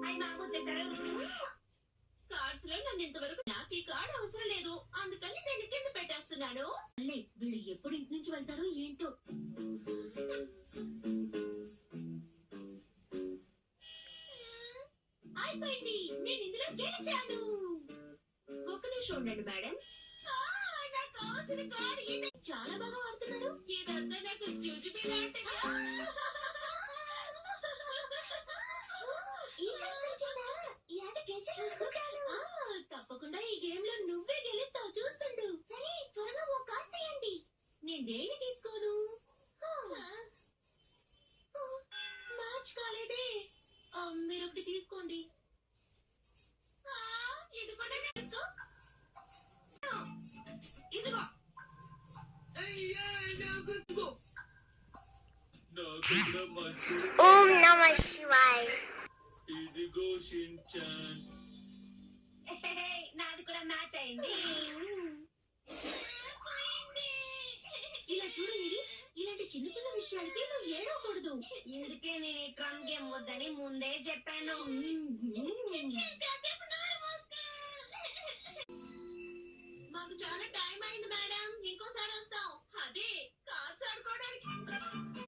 అయి బాబు వచ్చేసారు. కార్డ్స్ లో నన్ను ఇంతవరకు నాకు ఈ కార్డు అవసరం లేదు, అందుకని నేను కింద పెట్టేస్తున్నాను. వీళ్ళు ఎప్పుడు ఇంటి నుంచి వెళ్తారో ఏంటో. అయిపోయింది, నేను ఇందులో గెలిచాను. ఒక్క నిమిషం ఉండండి మేడం. నాకు కావాల్సిన కార్డు ఇది. చాలా బాగా ఆడుతున్నారు. ఇదంతా నాకు జూజుబీ లాంటిది. తప్పకుండా ఈ గేమ్ లో నువ్వే గెలుస్తావు, చూస్తుండు. సరే త్వరగా ఓ కార్డు తీయండి. నేను దేన్ని తీసుకోను? మ్యాచ్ కాలేదే. మీరు ఒకటి తీసుకోండి. ఇది కూడా తీసుకో. ఇదిగో. ఓం నమః శివాయ. ఇదిగో షిన్చాన్. నాది కూడా మ్యాచ్ అయింది. ఇలా చూడండి, ఇలాంటి చిన్న చిన్న విషయాలకి నువ్వు ఏడవకూడదు. ఎందుకే నేను ఈ ట్రమ్ గేమ్ వద్దని ముందే చెప్పాను. మాకు చాలా టైం అయింది మేడం, ఇంకోసారి వస్తాం. అదే కార్డ్స్ ఆడుకోవడానికి.